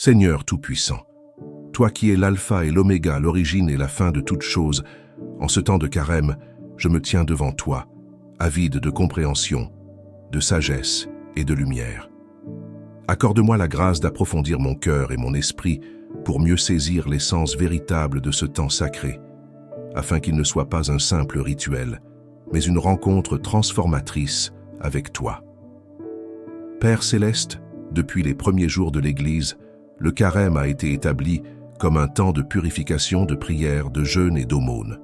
Seigneur Tout-Puissant, toi qui es l'alpha et l'oméga, l'origine et la fin de toutes choses, en ce temps de carême, je me tiens devant toi, avide de compréhension, de sagesse et de lumière. Accorde-moi la grâce d'approfondir mon cœur et mon esprit pour mieux saisir l'essence véritable de ce temps sacré, afin qu'il ne soit pas un simple rituel, mais une rencontre transformatrice avec toi. Père céleste, depuis les premiers jours de l'Église, le carême a été établi comme un temps de purification, de prière, de jeûne et d'aumône.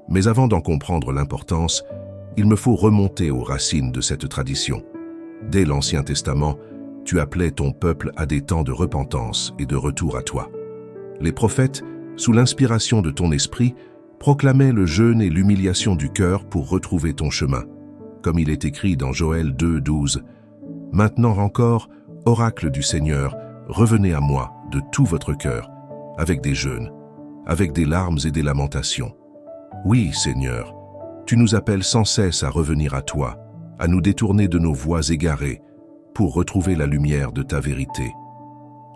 Mais avant d'en comprendre l'importance, il me faut remonter aux racines de cette tradition. Dès l'Ancien Testament, tu appelais ton peuple à des temps de repentance et de retour à toi. Les prophètes, sous l'inspiration de ton esprit, proclamaient le jeûne et l'humiliation du cœur pour retrouver ton chemin. Comme il est écrit dans Joël 2:12, « Maintenant encore, oracle du Seigneur, revenez à moi de tout votre cœur, avec des jeûnes, avec des larmes et des lamentations. Oui, Seigneur, tu nous appelles sans cesse à revenir à toi, à nous détourner de nos voies égarées, pour retrouver la lumière de ta vérité. »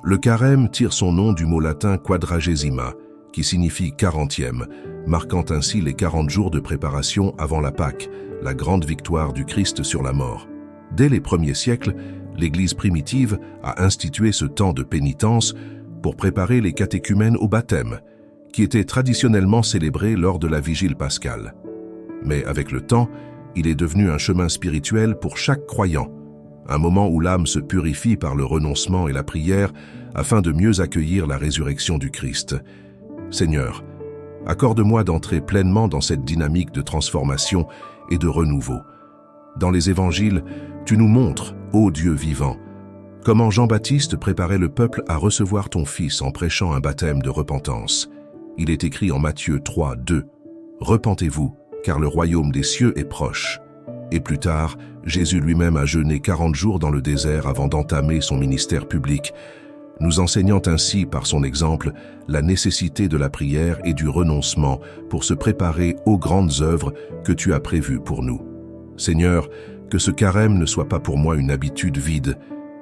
Le carême tire son nom du mot latin quadragesima, qui signifie 40e, marquant ainsi les 40 jours de préparation avant la Pâque, la grande victoire du Christ sur la mort. Dès les premiers siècles, l'Église primitive a institué ce temps de pénitence pour préparer les catéchumènes au baptême, qui était traditionnellement célébré lors de la vigile pascale. Mais avec le temps, il est devenu un chemin spirituel pour chaque croyant, un moment où l'âme se purifie par le renoncement et la prière afin de mieux accueillir la résurrection du Christ. Seigneur, accorde-moi d'entrer pleinement dans cette dynamique de transformation et de renouveau. Dans les évangiles, tu nous montres, ô Dieu vivant, comment Jean-Baptiste préparait le peuple à recevoir ton Fils en prêchant un baptême de repentance. Il est écrit en Matthieu 3:2, « Repentez-vous, car le royaume des cieux est proche. » Et plus tard, Jésus lui-même a jeûné 40 jours dans le désert avant d'entamer son ministère public, nous enseignant ainsi par son exemple la nécessité de la prière et du renoncement pour se préparer aux grandes œuvres que tu as prévues pour nous. Seigneur, que ce carême ne soit pas pour moi une habitude vide,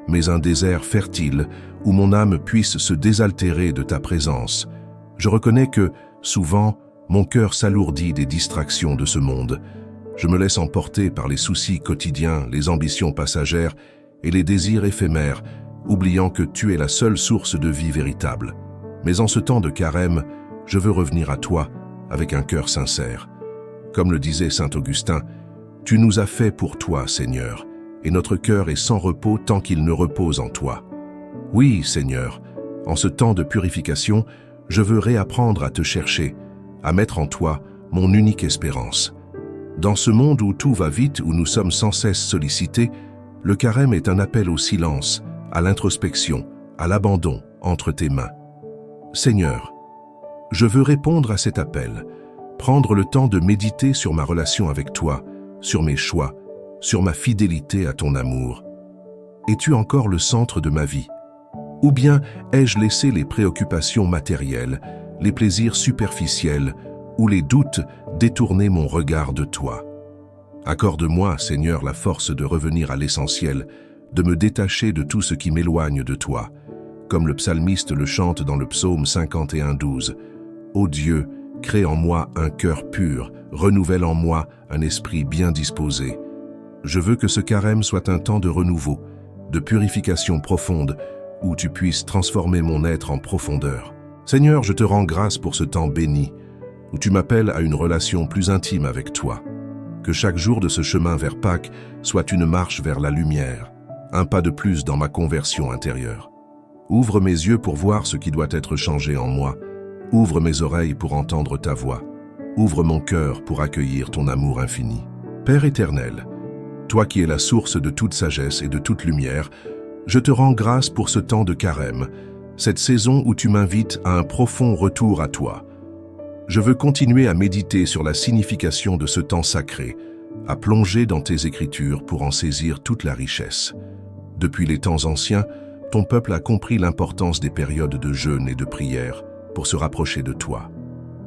mais un désert fertile où mon âme puisse se désaltérer de ta présence. Je reconnais que, souvent, mon cœur s'alourdit des distractions de ce monde. Je me laisse emporter par les soucis quotidiens, les ambitions passagères et les désirs éphémères, oubliant que tu es la seule source de vie véritable. Mais en ce temps de carême, je veux revenir à toi avec un cœur sincère. Comme le disait saint Augustin, « Tu nous as fait pour toi, Seigneur, et notre cœur est sans repos tant qu'il ne repose en toi. » Oui, Seigneur, en ce temps de purification, je veux réapprendre à te chercher, à mettre en toi mon unique espérance. Dans ce monde où tout va vite, où nous sommes sans cesse sollicités, le carême est un appel au silence, à l'introspection, à l'abandon entre tes mains. Seigneur, je veux répondre à cet appel, prendre le temps de méditer sur ma relation avec toi, sur mes choix, sur ma fidélité à ton amour. Es-tu encore le centre de ma vie? Ou bien ai-je laissé les préoccupations matérielles, les plaisirs superficiels ou les doutes détourner mon regard de toi? Accorde-moi, Seigneur, la force de revenir à l'essentiel, de me détacher de tout ce qui m'éloigne de toi, comme le psalmiste le chante dans le psaume 51:12. « Ô Dieu, crée en moi un cœur pur, renouvelle en moi un esprit bien disposé. » Je veux que ce carême soit un temps de renouveau, de purification profonde, où tu puisses transformer mon être en profondeur. Seigneur, je te rends grâce pour ce temps béni, où tu m'appelles à une relation plus intime avec toi. Que chaque jour de ce chemin vers Pâques soit une marche vers la lumière, un pas de plus dans ma conversion intérieure. Ouvre mes yeux pour voir ce qui doit être changé en moi. Ouvre mes oreilles pour entendre ta voix. Ouvre mon cœur pour accueillir ton amour infini. Père éternel, toi qui es la source de toute sagesse et de toute lumière, je te rends grâce pour ce temps de carême, cette saison où tu m'invites à un profond retour à toi. Je veux continuer à méditer sur la signification de ce temps sacré, à plonger dans tes Écritures pour en saisir toute la richesse. Depuis les temps anciens, ton peuple a compris l'importance des périodes de jeûne et de prière pour se rapprocher de toi.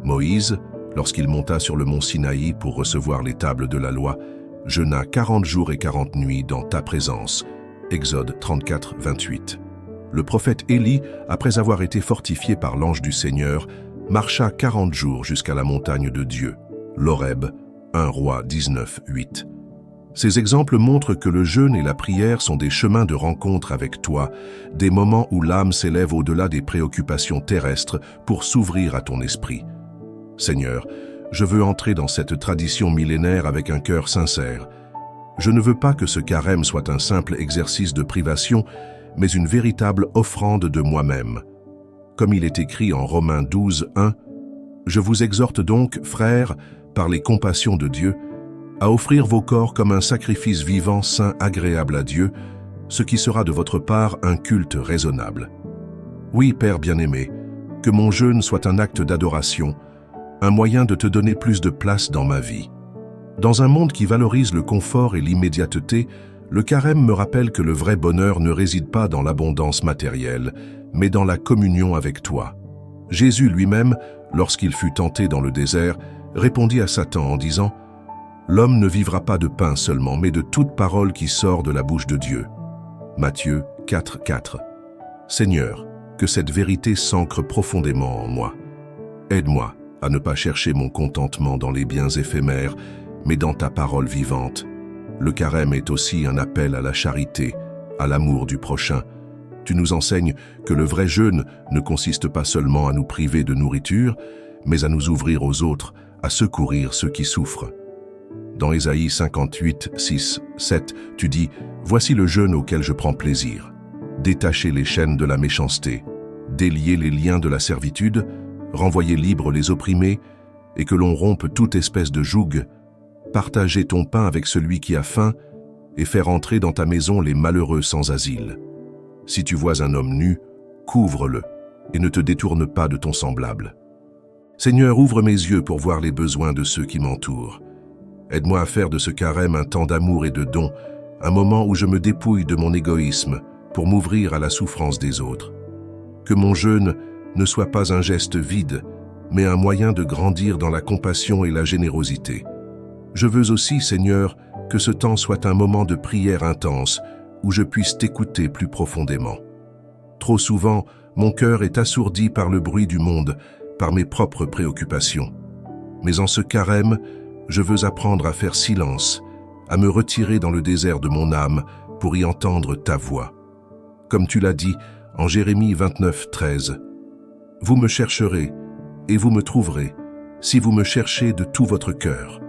Moïse, lorsqu'il monta sur le mont Sinaï pour recevoir les tables de la loi, jeûna 40 jours et 40 nuits dans ta présence. Exode 34, 28. Le prophète Élie, après avoir été fortifié par l'ange du Seigneur, marcha 40 jours jusqu'à la montagne de Dieu, l'Horeb, 1 Roi 19, 8. Ces exemples montrent que le jeûne et la prière sont des chemins de rencontre avec toi, des moments où l'âme s'élève au-delà des préoccupations terrestres pour s'ouvrir à ton esprit. Seigneur, je veux entrer dans cette tradition millénaire avec un cœur sincère. Je ne veux pas que ce carême soit un simple exercice de privation, mais une véritable offrande de moi-même. Comme il est écrit en Romains 12, 1, « Je vous exhorte donc, frères, par les compassions de Dieu, à offrir vos corps comme un sacrifice vivant, saint, agréable à Dieu, ce qui sera de votre part un culte raisonnable. » Oui, Père bien-aimé, que mon jeûne soit un acte d'adoration, un moyen de te donner plus de place dans ma vie. Dans un monde qui valorise le confort et l'immédiateté, le carême me rappelle que le vrai bonheur ne réside pas dans l'abondance matérielle, mais dans la communion avec toi. Jésus lui-même, lorsqu'il fut tenté dans le désert, répondit à Satan en disant « L'homme ne vivra pas de pain seulement, mais de toute parole qui sort de la bouche de Dieu. » Matthieu 4, 4. Seigneur, que cette vérité s'ancre profondément en moi. Aide-moi à ne pas chercher mon contentement dans les biens éphémères, mais dans ta parole vivante. Le carême est aussi un appel à la charité, à l'amour du prochain. Tu nous enseignes que le vrai jeûne ne consiste pas seulement à nous priver de nourriture, mais à nous ouvrir aux autres, à secourir ceux qui souffrent. Dans Ésaïe 58, 6, 7, tu dis « Voici le jeûne auquel je prends plaisir. Détacher les chaînes de la méchanceté, délier les liens de la servitude, renvoyer libres les opprimés, et que l'on rompe toute espèce de joug, partager ton pain avec celui qui a faim, et faire entrer dans ta maison les malheureux sans asile. Si tu vois un homme nu, couvre-le, et ne te détourne pas de ton semblable. Seigneur, ouvre mes yeux pour voir les besoins de ceux qui m'entourent. Aide-moi à faire de ce carême un temps d'amour et de don, un moment où je me dépouille de mon égoïsme pour m'ouvrir à la souffrance des autres. Que mon jeûne ne soit pas un geste vide, mais un moyen de grandir dans la compassion et la générosité. Je veux aussi, Seigneur, que ce temps soit un moment de prière intense, où je puisse t'écouter plus profondément. Trop souvent, mon cœur est assourdi par le bruit du monde, par mes propres préoccupations. Mais en ce carême, je veux apprendre à faire silence, à me retirer dans le désert de mon âme pour y entendre ta voix. Comme tu l'as dit en Jérémie 29, 13, « Vous me chercherez, et vous me trouverez, si vous me cherchez de tout votre cœur. »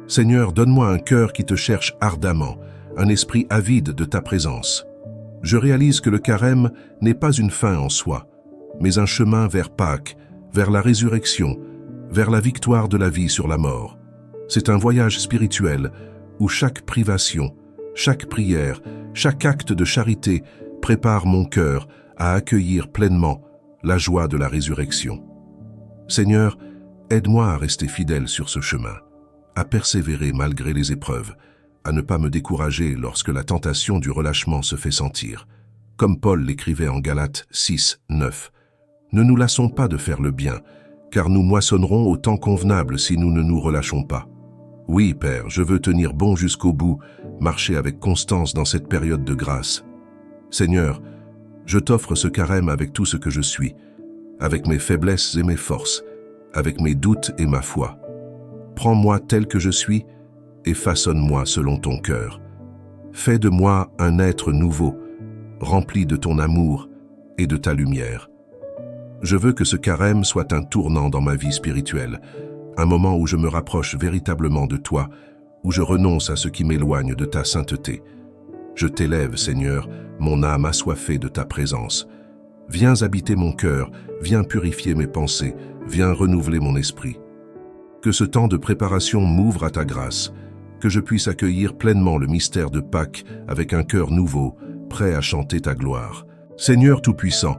Seigneur, donne-moi un cœur qui te cherche ardemment, un esprit avide de ta présence. Je réalise que le carême n'est pas une fin en soi, mais un chemin vers Pâques, vers la résurrection, vers la victoire de la vie sur la mort. C'est un voyage spirituel où chaque privation, chaque prière, chaque acte de charité prépare mon cœur à accueillir pleinement la joie de la résurrection. Seigneur, aide-moi à rester fidèle sur ce chemin, à persévérer malgré les épreuves, à ne pas me décourager lorsque la tentation du relâchement se fait sentir. Comme Paul l'écrivait en Galates 6, 9, « Ne nous lassons pas de faire le bien, car nous moissonnerons au temps convenable si nous ne nous relâchons pas. » Oui, Père, je veux tenir bon jusqu'au bout, marcher avec constance dans cette période de grâce. Seigneur, je t'offre ce carême avec tout ce que je suis, avec mes faiblesses et mes forces, avec mes doutes et ma foi. Prends-moi tel que je suis et façonne-moi selon ton cœur. Fais de moi un être nouveau, rempli de ton amour et de ta lumière. Je veux que ce carême soit un tournant dans ma vie spirituelle, un moment où je me rapproche véritablement de toi, où je renonce à ce qui m'éloigne de ta sainteté. Je t'élève, Seigneur, mon âme assoiffée de ta présence. Viens habiter mon cœur, viens purifier mes pensées, viens renouveler mon esprit. Que ce temps de préparation m'ouvre à ta grâce, que je puisse accueillir pleinement le mystère de Pâques avec un cœur nouveau, prêt à chanter ta gloire. Seigneur Tout-Puissant,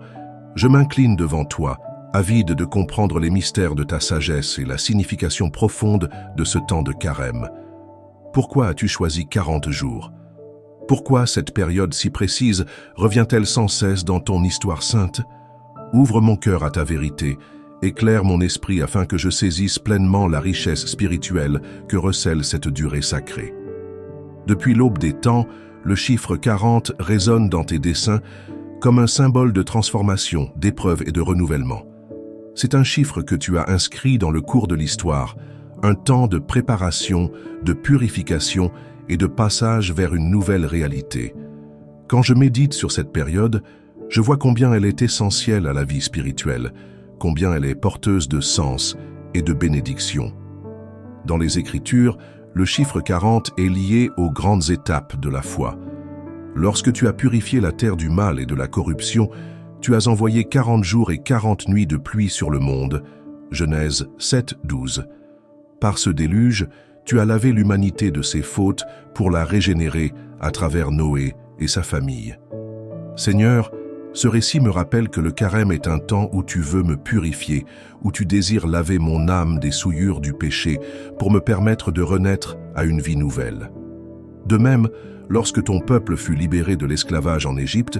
je m'incline devant toi, avide de comprendre les mystères de ta sagesse et la signification profonde de ce temps de carême. Pourquoi as-tu choisi 40 jours? Pourquoi cette période si précise revient-elle sans cesse dans ton histoire sainte? Ouvre mon cœur à ta vérité, éclaire mon esprit afin que je saisisse pleinement la richesse spirituelle que recèle cette durée sacrée. Depuis l'aube des temps, le chiffre 40 résonne dans tes desseins comme un symbole de transformation, d'épreuve et de renouvellement. C'est un chiffre que tu as inscrit dans le cours de l'histoire, un temps de préparation, de purification et de passage vers une nouvelle réalité. Quand je médite sur cette période, je vois combien elle est essentielle à la vie spirituelle, combien elle est porteuse de sens et de bénédiction. Dans les Écritures, le chiffre 40 est lié aux grandes étapes de la foi. Lorsque tu as purifié la terre du mal et de la corruption, tu as envoyé 40 jours et 40 nuits de pluie sur le monde. Genèse 7, 12. Par ce déluge, tu as lavé l'humanité de ses fautes pour la régénérer à travers Noé et sa famille. Seigneur, ce récit me rappelle que le carême est un temps où tu veux me purifier, où tu désires laver mon âme des souillures du péché pour me permettre de renaître à une vie nouvelle. De même, lorsque ton peuple fut libéré de l'esclavage en Égypte,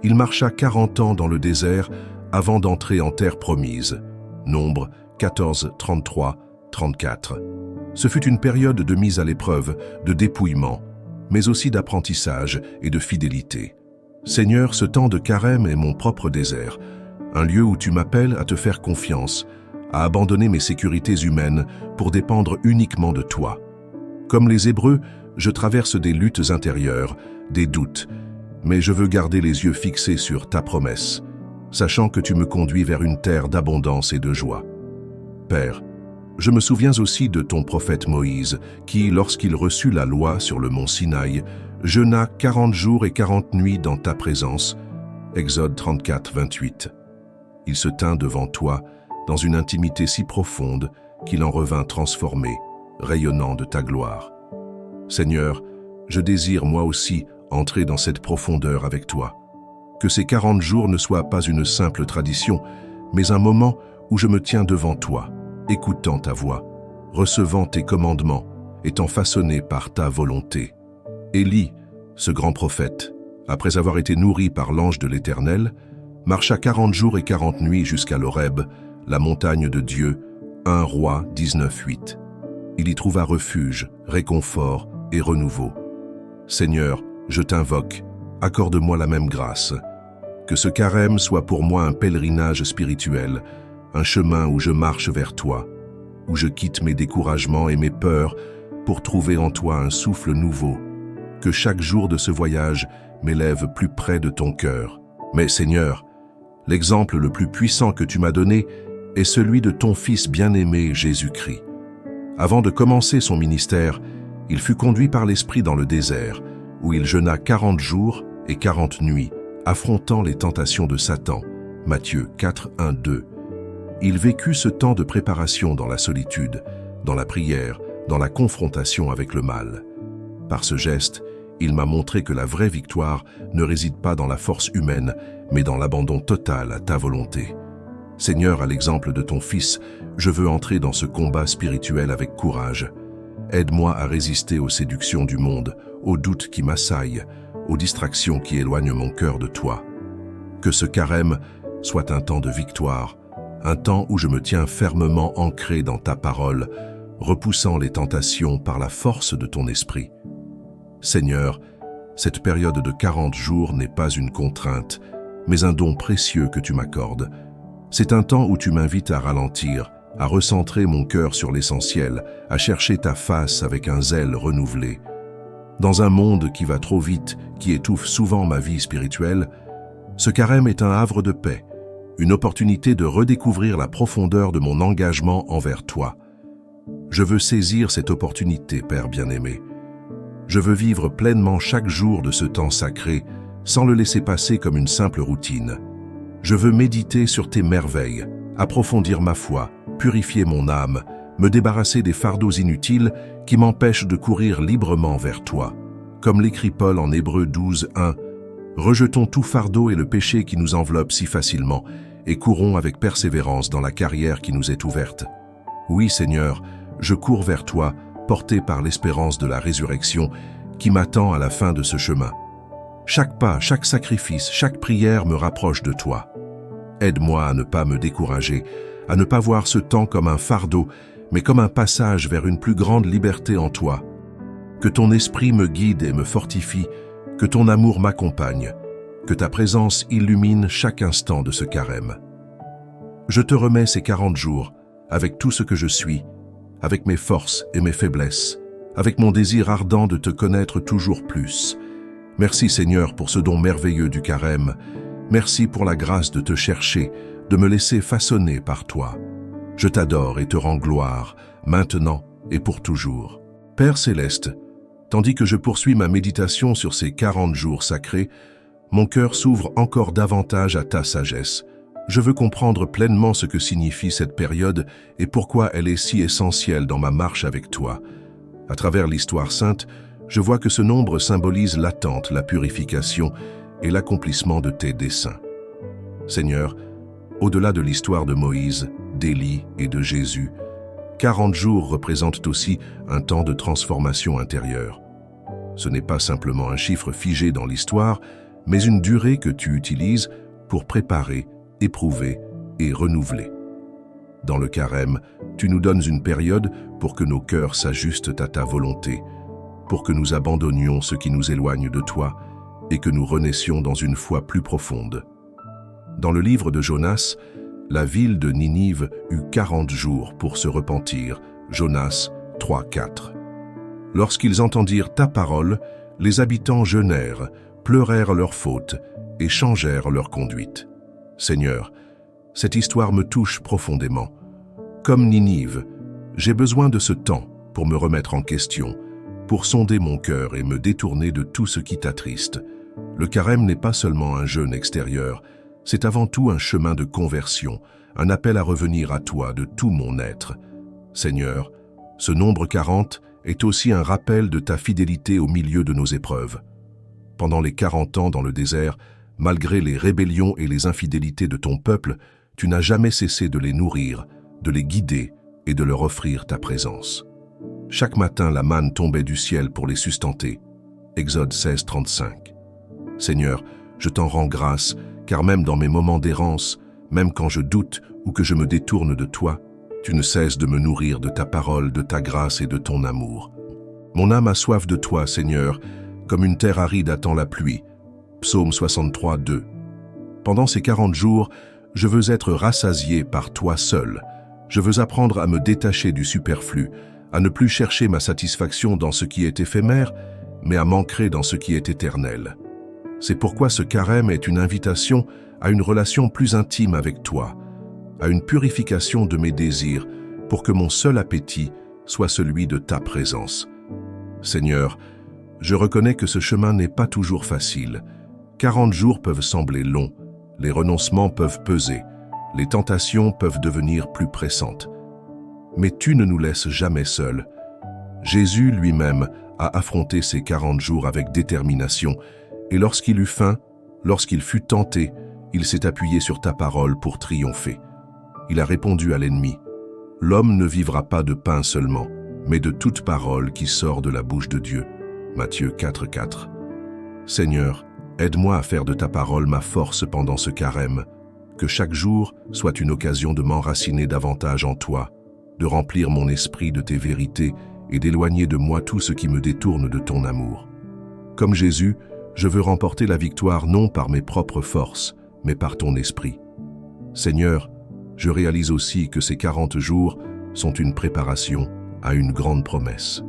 il marcha 40 ans dans le désert avant d'entrer en terre promise. Nombre 14, 33, 34. Ce fut une période de mise à l'épreuve, de dépouillement, mais aussi d'apprentissage et de fidélité. Seigneur, ce temps de carême est mon propre désert, un lieu où tu m'appelles à te faire confiance, à abandonner mes sécurités humaines pour dépendre uniquement de toi. Comme les Hébreux, je traverse des luttes intérieures, des doutes, mais je veux garder les yeux fixés sur ta promesse, sachant que tu me conduis vers une terre d'abondance et de joie. Père, je me souviens aussi de ton prophète Moïse, qui, lorsqu'il reçut la loi sur le mont Sinaï, jeûna 40 jours et 40 nuits dans ta présence. Exode 34, 28. Il se tint devant toi dans une intimité si profonde qu'il en revint transformé, rayonnant de ta gloire. Seigneur, je désire moi aussi entrer dans cette profondeur avec toi. Que ces 40 jours ne soient pas une simple tradition, mais un moment où je me tiens devant toi, écoutant ta voix, recevant tes commandements, étant façonné par ta volonté. Élie, ce grand prophète, après avoir été nourri par l'ange de l'Éternel, marcha 40 jours et 40 nuits jusqu'à l'Horeb, la montagne de Dieu, 1 Roi 19, 8. Il y trouva refuge, réconfort et renouveau. Seigneur, je t'invoque, accorde-moi la même grâce. Que ce carême soit pour moi un pèlerinage spirituel, un chemin où je marche vers toi, où je quitte mes découragements et mes peurs pour trouver en toi un souffle nouveau. Que chaque jour de ce voyage m'élève plus près de ton cœur. Mais Seigneur, l'exemple le plus puissant que tu m'as donné est celui de ton Fils bien-aimé Jésus-Christ. Avant de commencer son ministère, il fut conduit par l'Esprit dans le désert, où il jeûna 40 jours et 40 nuits, affrontant les tentations de Satan. Matthieu 4, 1, 2. Il vécut ce temps de préparation dans la solitude, dans la prière, dans la confrontation avec le mal. Par ce geste, il m'a montré que la vraie victoire ne réside pas dans la force humaine, mais dans l'abandon total à ta volonté. Seigneur, à l'exemple de ton Fils, je veux entrer dans ce combat spirituel avec courage. Aide-moi à résister aux séductions du monde, aux doutes qui m'assaillent, aux distractions qui éloignent mon cœur de toi. Que ce carême soit un temps de victoire, un temps où je me tiens fermement ancré dans ta parole, repoussant les tentations par la force de ton esprit. Seigneur, cette période de 40 jours n'est pas une contrainte, mais un don précieux que tu m'accordes. C'est un temps où tu m'invites à ralentir, à recentrer mon cœur sur l'essentiel, à chercher ta face avec un zèle renouvelé. Dans un monde qui va trop vite, qui étouffe souvent ma vie spirituelle, ce carême est un havre de paix, une opportunité de redécouvrir la profondeur de mon engagement envers toi. Je veux saisir cette opportunité, Père bien-aimé. Je veux vivre pleinement chaque jour de ce temps sacré, sans le laisser passer comme une simple routine. Je veux méditer sur tes merveilles, approfondir ma foi, purifier mon âme, me débarrasser des fardeaux inutiles qui m'empêchent de courir librement vers toi. Comme l'écrit Paul en Hébreux 12, 1, « Rejetons tout fardeau et le péché qui nous enveloppe si facilement, et courons avec persévérance dans la carrière qui nous est ouverte. » Oui, Seigneur, je cours vers toi, porté par l'espérance de la résurrection qui m'attend à la fin de ce chemin. Chaque pas, chaque sacrifice, chaque prière me rapproche de toi. Aide-moi à ne pas me décourager, à ne pas voir ce temps comme un fardeau, mais comme un passage vers une plus grande liberté en toi. Que ton esprit me guide et me fortifie, que ton amour m'accompagne. Que ta présence illumine chaque instant de ce carême. Je te remets ces 40 jours, avec tout ce que je suis, avec mes forces et mes faiblesses, avec mon désir ardent de te connaître toujours plus. Merci Seigneur pour ce don merveilleux du carême. Merci pour la grâce de te chercher, de me laisser façonner par toi. Je t'adore et te rends gloire, maintenant et pour toujours. Père céleste, tandis que je poursuis ma méditation sur ces 40 jours sacrés, mon cœur s'ouvre encore davantage à ta sagesse. Je veux comprendre pleinement ce que signifie cette période et pourquoi elle est si essentielle dans ma marche avec toi. À travers l'histoire sainte, je vois que ce nombre symbolise l'attente, la purification et l'accomplissement de tes desseins. Seigneur, au-delà de l'histoire de Moïse, d'Élie et de Jésus, 40 jours représentent aussi un temps de transformation intérieure. Ce n'est pas simplement un chiffre figé dans l'histoire, mais une durée que tu utilises pour préparer, éprouver et renouveler. Dans le carême, tu nous donnes une période pour que nos cœurs s'ajustent à ta volonté, pour que nous abandonnions ce qui nous éloigne de toi et que nous renaissions dans une foi plus profonde. Dans le livre de Jonas, la ville de Ninive eut 40 jours pour se repentir, Jonas 3:4. Lorsqu'ils entendirent ta parole, les habitants jeûnèrent, pleurèrent leurs fautes et changèrent leur conduite. Seigneur, cette histoire me touche profondément. Comme Ninive, j'ai besoin de ce temps pour me remettre en question, pour sonder mon cœur et me détourner de tout ce qui t'attriste. Le carême n'est pas seulement un jeûne extérieur, c'est avant tout un chemin de conversion, un appel à revenir à toi de tout mon être. Seigneur, ce nombre 40 est aussi un rappel de ta fidélité au milieu de nos épreuves. Pendant les 40 ans dans le désert, malgré les rébellions et les infidélités de ton peuple, tu n'as jamais cessé de les nourrir, de les guider et de leur offrir ta présence. Chaque matin, la manne tombait du ciel pour les sustenter. Exode 16:35. Seigneur, je t'en rends grâce, car même dans mes moments d'errance, même quand je doute ou que je me détourne de toi, tu ne cesses de me nourrir de ta parole, de ta grâce et de ton amour. Mon âme a soif de toi, Seigneur, comme une terre aride attend la pluie. Psaume 63:2. Pendant ces 40 jours, je veux être rassasié par toi seul. Je veux apprendre à me détacher du superflu, à ne plus chercher ma satisfaction dans ce qui est éphémère, mais à m'ancrer dans ce qui est éternel. C'est pourquoi ce carême est une invitation à une relation plus intime avec toi, à une purification de mes désirs, pour que mon seul appétit soit celui de ta présence. Seigneur, je reconnais que ce chemin n'est pas toujours facile. 40 jours peuvent sembler longs, les renoncements peuvent peser, les tentations peuvent devenir plus pressantes. Mais tu ne nous laisses jamais seuls. Jésus lui-même a affronté ces 40 jours avec détermination, et lorsqu'il eut faim, lorsqu'il fut tenté, il s'est appuyé sur ta parole pour triompher. Il a répondu à l'ennemi, « L'homme ne vivra pas de pain seulement, mais de toute parole qui sort de la bouche de Dieu. » Matthieu 4:4. Seigneur, aide-moi à faire de ta parole ma force pendant ce carême, que chaque jour soit une occasion de m'enraciner davantage en toi, de remplir mon esprit de tes vérités et d'éloigner de moi tout ce qui me détourne de ton amour. Comme Jésus, je veux remporter la victoire non par mes propres forces, mais par ton esprit. Seigneur, je réalise aussi que ces 40 jours sont une préparation à une grande promesse.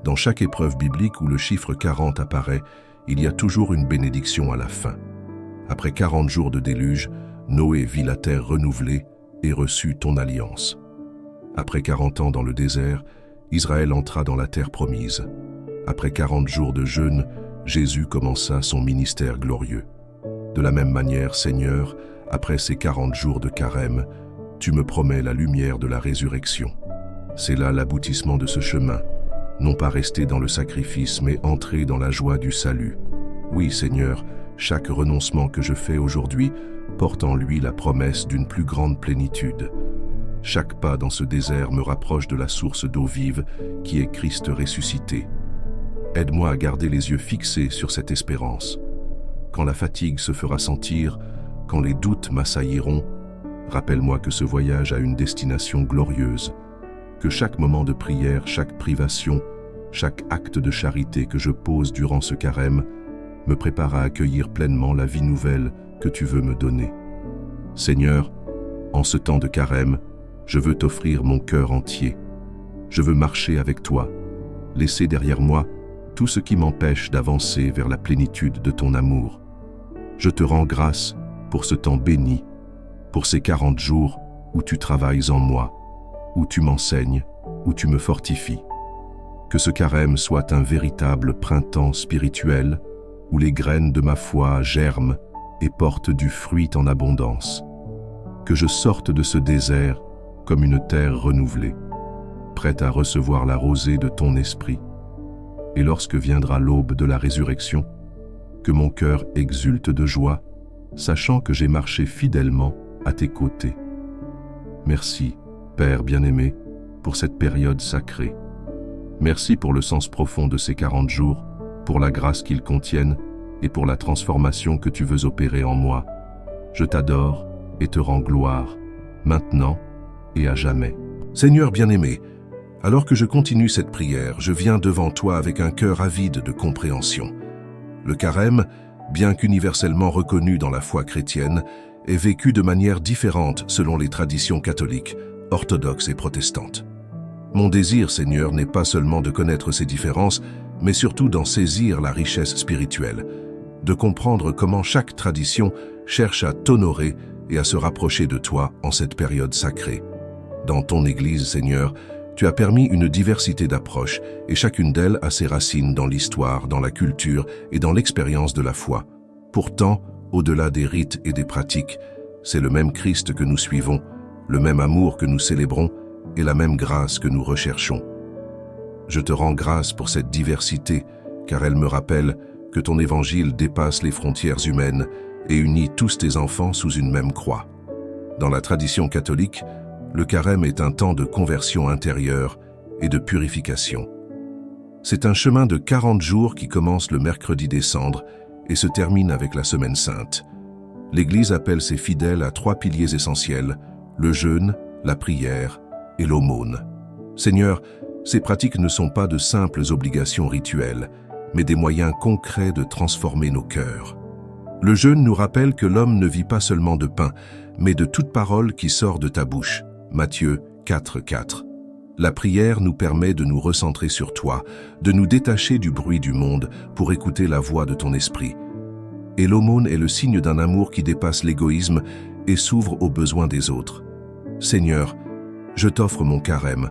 Dans chaque épreuve biblique où le chiffre 40 apparaît, il y a toujours une bénédiction à la fin. Après 40 jours de déluge, Noé vit la terre renouvelée et reçut ton alliance. Après 40 ans dans le désert, Israël entra dans la terre promise. Après 40 jours de jeûne, Jésus commença son ministère glorieux. De la même manière, Seigneur, après ces 40 jours de carême, tu me promets la lumière de la résurrection. C'est là l'aboutissement de ce chemin, non pas rester dans le sacrifice, mais entrer dans la joie du salut. Oui, Seigneur, chaque renoncement que je fais aujourd'hui porte en lui la promesse d'une plus grande plénitude. Chaque pas dans ce désert me rapproche de la source d'eau vive qui est Christ ressuscité. Aide-moi à garder les yeux fixés sur cette espérance. Quand la fatigue se fera sentir, quand les doutes m'assailliront, rappelle-moi que ce voyage a une destination glorieuse, que chaque moment de prière, chaque privation, chaque acte de charité que je pose durant ce carême me prépare à accueillir pleinement la vie nouvelle que tu veux me donner. Seigneur, en ce temps de carême, je veux t'offrir mon cœur entier. Je veux marcher avec toi, laisser derrière moi tout ce qui m'empêche d'avancer vers la plénitude de ton amour. Je te rends grâce pour ce temps béni, pour ces 40 jours où tu travailles en moi, où tu m'enseignes, où tu me fortifies. Que ce carême soit un véritable printemps spirituel où les graines de ma foi germent et portent du fruit en abondance. Que je sorte de ce désert comme une terre renouvelée, prête à recevoir la rosée de ton esprit. Et lorsque viendra l'aube de la résurrection, que mon cœur exulte de joie, sachant que j'ai marché fidèlement à tes côtés. Merci, Père bien-aimé, pour cette période sacrée. Merci pour le sens profond de ces 40 jours, pour la grâce qu'ils contiennent et pour la transformation que tu veux opérer en moi. Je t'adore et te rends gloire, maintenant et à jamais. Seigneur bien-aimé, alors que je continue cette prière, je viens devant toi avec un cœur avide de compréhension. Le carême, bien qu'universellement reconnu dans la foi chrétienne, est vécu de manière différente selon les traditions catholiques, orthodoxes et protestantes. Mon désir, Seigneur, n'est pas seulement de connaître ces différences, mais surtout d'en saisir la richesse spirituelle, de comprendre comment chaque tradition cherche à t'honorer et à se rapprocher de toi en cette période sacrée. Dans ton Église, Seigneur, tu as permis une diversité d'approches et chacune d'elles a ses racines dans l'histoire, dans la culture et dans l'expérience de la foi. Pourtant, au-delà des rites et des pratiques, c'est le même Christ que nous suivons, le même amour que nous célébrons et la même grâce que nous recherchons. Je te rends grâce pour cette diversité, car elle me rappelle que ton évangile dépasse les frontières humaines et unit tous tes enfants sous une même croix. Dans la tradition catholique, le carême est un temps de conversion intérieure et de purification. C'est un chemin de 40 jours qui commence le mercredi des cendres et se termine avec la Semaine sainte. L'Église appelle ses fidèles à 3 piliers essentiels, le jeûne, la prière et l'aumône. Seigneur, ces pratiques ne sont pas de simples obligations rituelles, mais des moyens concrets de transformer nos cœurs. Le jeûne nous rappelle que l'homme ne vit pas seulement de pain, mais de toute parole qui sort de ta bouche. Matthieu 4,4. La prière nous permet de nous recentrer sur toi, de nous détacher du bruit du monde pour écouter la voix de ton esprit. Et l'aumône est le signe d'un amour qui dépasse l'égoïsme et s'ouvre aux besoins des autres. Seigneur, je t'offre mon carême,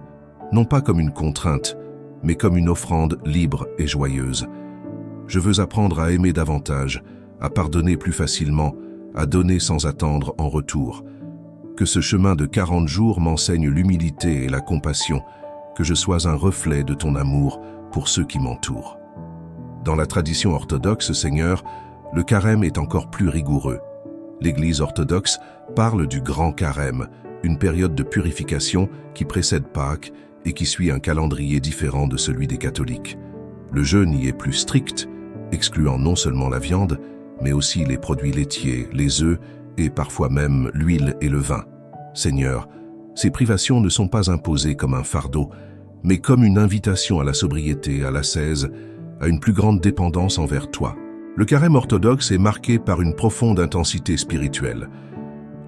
non pas comme une contrainte, mais comme une offrande libre et joyeuse. Je veux apprendre à aimer davantage, à pardonner plus facilement, à donner sans attendre en retour. Que ce chemin de 40 jours m'enseigne l'humilité et la compassion, que je sois un reflet de ton amour pour ceux qui m'entourent. Dans la tradition orthodoxe, Seigneur, le carême est encore plus rigoureux. L'Église orthodoxe parle du grand carême, une période de purification qui précède Pâques et qui suit un calendrier différent de celui des catholiques. Le jeûne y est plus strict, excluant non seulement la viande, mais aussi les produits laitiers, les œufs et parfois même l'huile et le vin. Seigneur, ces privations ne sont pas imposées comme un fardeau, mais comme une invitation à la sobriété, à l'ascèse, à une plus grande dépendance envers toi. Le carême orthodoxe est marqué par une profonde intensité spirituelle.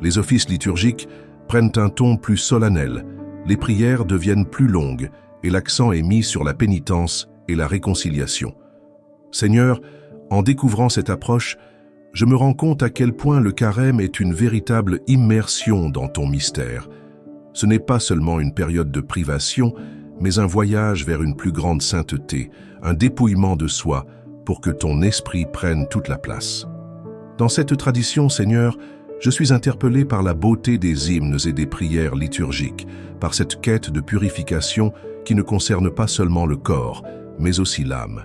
Les offices liturgiques prennent un ton plus solennel, les prières deviennent plus longues et l'accent est mis sur la pénitence et la réconciliation. Seigneur, en découvrant cette approche, je me rends compte à quel point le carême est une véritable immersion dans ton mystère. Ce n'est pas seulement une période de privation, mais un voyage vers une plus grande sainteté, un dépouillement de soi pour que ton esprit prenne toute la place. Dans cette tradition, Seigneur, je suis interpellé par la beauté des hymnes et des prières liturgiques, par cette quête de purification qui ne concerne pas seulement le corps, mais aussi l'âme.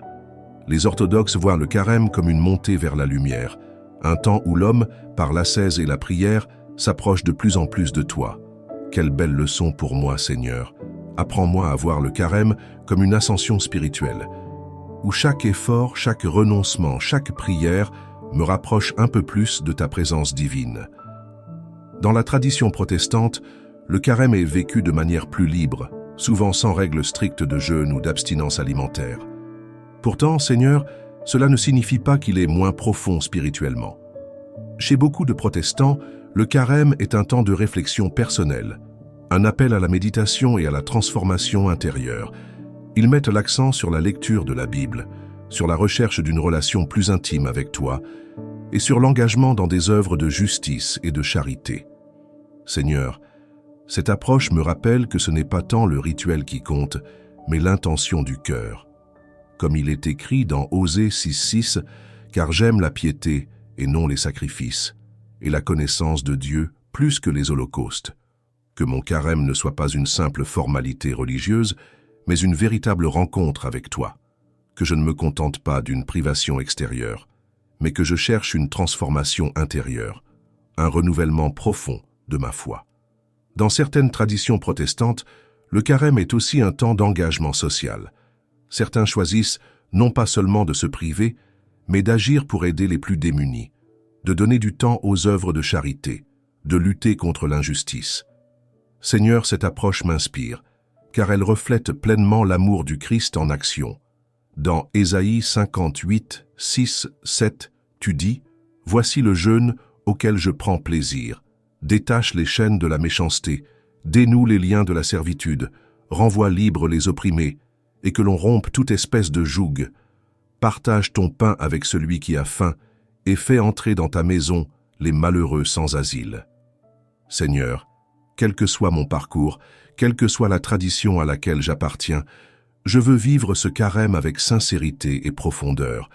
Les orthodoxes voient le carême comme une montée vers la lumière, un temps où l'homme, par l'ascèse et la prière, s'approche de plus en plus de toi. Quelle belle leçon pour moi, Seigneur. Apprends-moi à voir le carême comme une ascension spirituelle, où chaque effort, chaque renoncement, chaque prière me rapproche un peu plus de ta présence divine. Dans la tradition protestante, le carême est vécu de manière plus libre, souvent sans règles strictes de jeûne ou d'abstinence alimentaire. Pourtant, Seigneur, cela ne signifie pas qu'il est moins profond spirituellement. Chez beaucoup de protestants, le carême est un temps de réflexion personnelle, un appel à la méditation et à la transformation intérieure. Ils mettent l'accent sur la lecture de la Bible, sur la recherche d'une relation plus intime avec toi et sur l'engagement dans des œuvres de justice et de charité. Seigneur, cette approche me rappelle que ce n'est pas tant le rituel qui compte, mais l'intention du cœur. Comme il est écrit dans Osée 6.6, « Car j'aime la piété et non les sacrifices, et la connaissance de Dieu plus que les holocaustes. Que mon carême ne soit pas une simple formalité religieuse, mais une véritable rencontre avec toi. Que je ne me contente pas d'une privation extérieure, mais que je cherche une transformation intérieure, un renouvellement profond de ma foi. » Dans certaines traditions protestantes, le carême est aussi un temps d'engagement social. Certains choisissent non pas seulement de se priver, mais d'agir pour aider les plus démunis, de donner du temps aux œuvres de charité, de lutter contre l'injustice. Seigneur, cette approche m'inspire, car elle reflète pleinement l'amour du Christ en action. Dans Ésaïe 58, 6, 7, tu dis « Voici le jeûne auquel je prends plaisir. Détache les chaînes de la méchanceté, dénoue les liens de la servitude, renvoie libres les opprimés, et que l'on rompe toute espèce de joug. Partage ton pain avec celui qui a faim, et fais entrer dans ta maison les malheureux sans asile. » Seigneur, quel que soit mon parcours, quelle que soit la tradition à laquelle j'appartiens, je veux vivre ce carême avec sincérité et profondeur.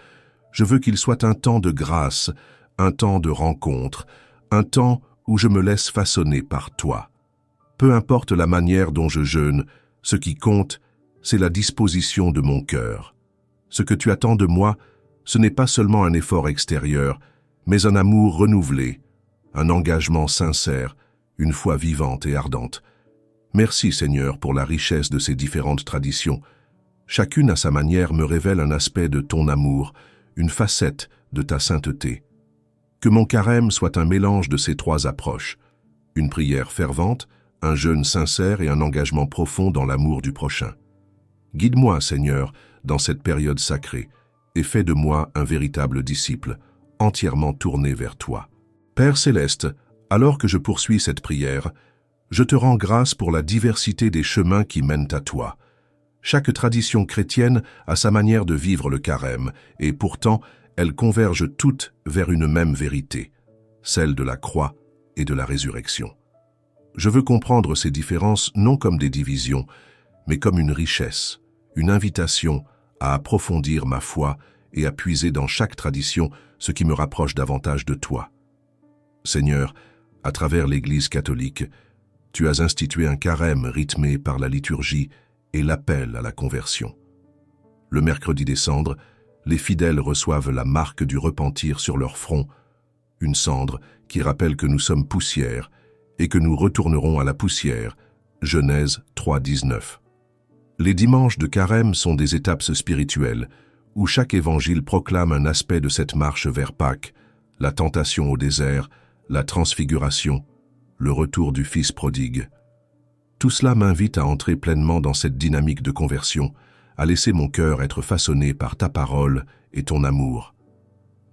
Je veux qu'il soit un temps de grâce, un temps de rencontre, un temps où je me laisse façonner par toi. Peu importe la manière dont je jeûne, ce qui compte, c'est la disposition de mon cœur. Ce que tu attends de moi, ce n'est pas seulement un effort extérieur, mais un amour renouvelé, un engagement sincère, une foi vivante et ardente. Merci Seigneur pour la richesse de ces différentes traditions. Chacune à sa manière me révèle un aspect de ton amour, une facette de ta sainteté. Que mon carême soit un mélange de ces trois approches, une prière fervente, un jeûne sincère et un engagement profond dans l'amour du prochain. Guide-moi, Seigneur, dans cette période sacrée, et fais de moi un véritable disciple, entièrement tourné vers toi. Père céleste, alors que je poursuis cette prière, je te rends grâce pour la diversité des chemins qui mènent à toi. Chaque tradition chrétienne a sa manière de vivre le carême, et pourtant, elles convergent toutes vers une même vérité, celle de la croix et de la résurrection. Je veux comprendre ces différences non comme des divisions, mais comme une richesse, une invitation à approfondir ma foi et à puiser dans chaque tradition ce qui me rapproche davantage de toi. Seigneur, à travers l'Église catholique, tu as institué un carême rythmé par la liturgie et l'appel à la conversion. Le mercredi des cendres, les fidèles reçoivent la marque du repentir sur leur front, une cendre qui rappelle que nous sommes poussière et que nous retournerons à la poussière. Genèse 3.19. Les dimanches de carême sont des étapes spirituelles où chaque évangile proclame un aspect de cette marche vers Pâques, la tentation au désert, la transfiguration, le retour du Fils prodigue. Tout cela m'invite à entrer pleinement dans cette dynamique de conversion, à laisser mon cœur être façonné par ta parole et ton amour.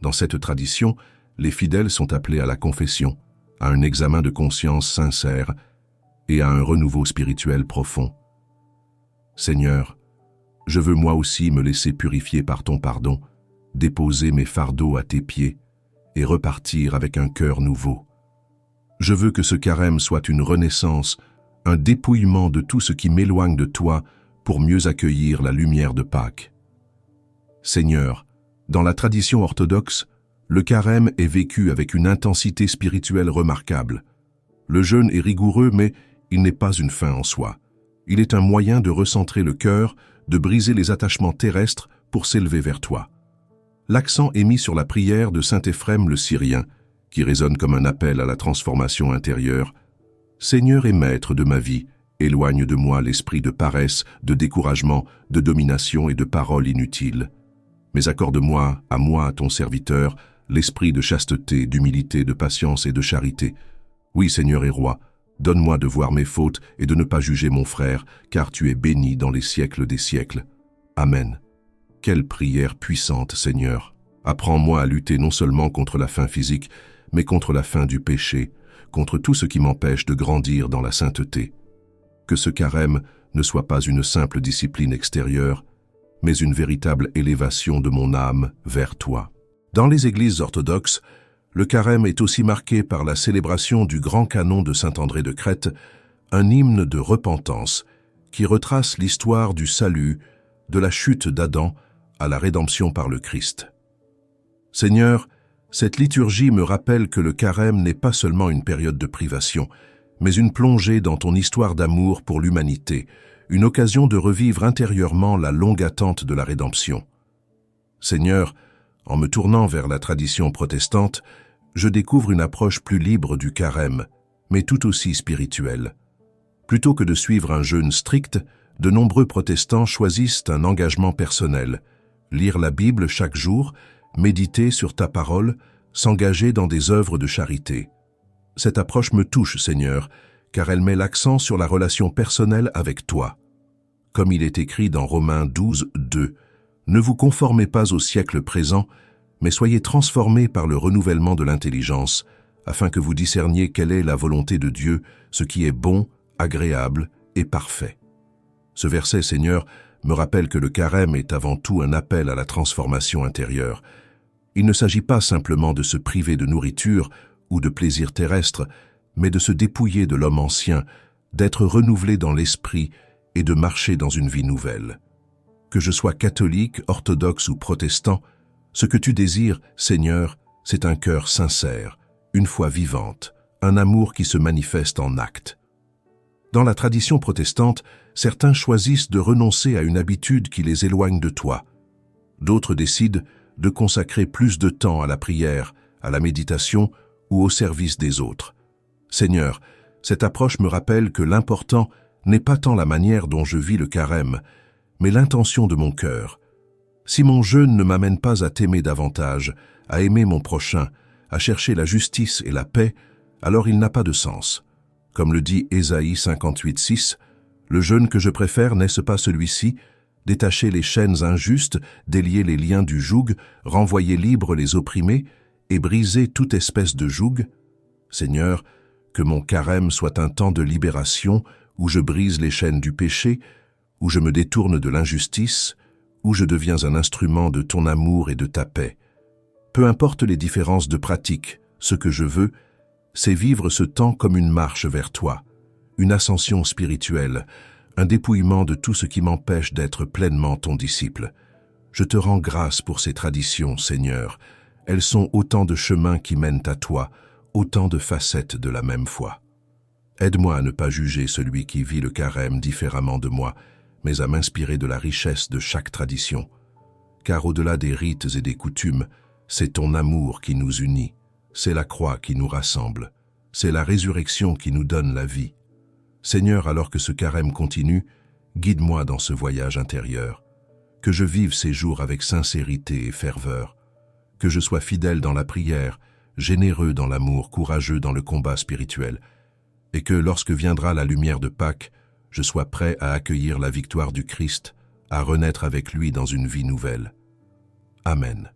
Dans cette tradition, les fidèles sont appelés à la confession, à un examen de conscience sincère et à un renouveau spirituel profond. Seigneur, je veux moi aussi me laisser purifier par ton pardon, déposer mes fardeaux à tes pieds et repartir avec un cœur nouveau. Je veux que ce carême soit une renaissance, un dépouillement de tout ce qui m'éloigne de toi pour mieux accueillir la lumière de Pâques. Seigneur, dans la tradition orthodoxe, le carême est vécu avec une intensité spirituelle remarquable. Le jeûne est rigoureux, mais il n'est pas une fin en soi. Il est un moyen de recentrer le cœur, de briser les attachements terrestres pour s'élever vers toi. L'accent est mis sur la prière de saint Éphrem le Syrien, qui résonne comme un appel à la transformation intérieure. Seigneur et Maître de ma vie, éloigne de moi l'esprit de paresse, de découragement, de domination et de paroles inutiles. Mais accorde-moi, à ton serviteur, l'esprit de chasteté, d'humilité, de patience et de charité. Oui, Seigneur et Roi, donne-moi de voir mes fautes et de ne pas juger mon frère, car tu es béni dans les siècles des siècles. Amen. Quelle prière puissante, Seigneur! Apprends-moi à lutter non seulement contre la faim physique, mais contre la faim du péché, contre tout ce qui m'empêche de grandir dans la sainteté. Que ce carême ne soit pas une simple discipline extérieure, mais une véritable élévation de mon âme vers toi. Dans les églises orthodoxes, le carême est aussi marqué par la célébration du grand canon de Saint-André de Crète, un hymne de repentance qui retrace l'histoire du salut, de la chute d'Adam à la rédemption par le Christ. Seigneur, cette liturgie me rappelle que le carême n'est pas seulement une période de privation, mais une plongée dans ton histoire d'amour pour l'humanité, une occasion de revivre intérieurement la longue attente de la rédemption. Seigneur, en me tournant vers la tradition protestante, je découvre une approche plus libre du carême, mais tout aussi spirituelle. Plutôt que de suivre un jeûne strict, de nombreux protestants choisissent un engagement personnel, lire la Bible chaque jour, méditer sur ta parole, s'engager dans des œuvres de charité. Cette approche me touche, Seigneur, car elle met l'accent sur la relation personnelle avec toi. Comme il est écrit dans Romains 12, 2, « Ne vous conformez pas au siècle présent, mais soyez transformés par le renouvellement de l'intelligence, afin que vous discerniez quelle est la volonté de Dieu, ce qui est bon, agréable et parfait. » Ce verset, Seigneur, me rappelle que le carême est avant tout un appel à la transformation intérieure. Il ne s'agit pas simplement de se priver de nourriture ou de plaisirs terrestres, mais de se dépouiller de l'homme ancien, d'être renouvelé dans l'esprit et de marcher dans une vie nouvelle. Que je sois catholique, orthodoxe ou protestant, ce que tu désires, Seigneur, c'est un cœur sincère, une foi vivante, un amour qui se manifeste en actes. Dans la tradition protestante, certains choisissent de renoncer à une habitude qui les éloigne de toi. D'autres décident de consacrer plus de temps à la prière, à la méditation ou au service des autres. Seigneur, cette approche me rappelle que l'important n'est pas tant la manière dont je vis le carême, mais l'intention de mon cœur. Si mon jeûne ne m'amène pas à t'aimer davantage, à aimer mon prochain, à chercher la justice et la paix, alors il n'a pas de sens. Comme le dit Ésaïe 58, 6, « Le jeûne que je préfère, n'est-ce pas celui-ci, détacher les chaînes injustes, délier les liens du joug, renvoyer libres les opprimés et briser toute espèce de joug? Seigneur, que mon carême soit un temps de libération où je brise les chaînes du péché, où je me détourne de l'injustice, où je deviens un instrument de ton amour et de ta paix. Peu importe les différences de pratique, ce que je veux, c'est vivre ce temps comme une marche vers toi, une ascension spirituelle, un dépouillement de tout ce qui m'empêche d'être pleinement ton disciple. Je te rends grâce pour ces traditions, Seigneur. Elles sont autant de chemins qui mènent à toi, autant de facettes de la même foi. Aide-moi à ne pas juger celui qui vit le carême différemment de moi, mais à m'inspirer de la richesse de chaque tradition. Car au-delà des rites et des coutumes, c'est ton amour qui nous unit, c'est la croix qui nous rassemble, c'est la résurrection qui nous donne la vie. Seigneur, alors que ce carême continue, guide-moi dans ce voyage intérieur, que je vive ces jours avec sincérité et ferveur, que je sois fidèle dans la prière, généreux dans l'amour, courageux dans le combat spirituel, et que lorsque viendra la lumière de Pâques, je sois prêt à accueillir la victoire du Christ, à renaître avec lui dans une vie nouvelle. Amen.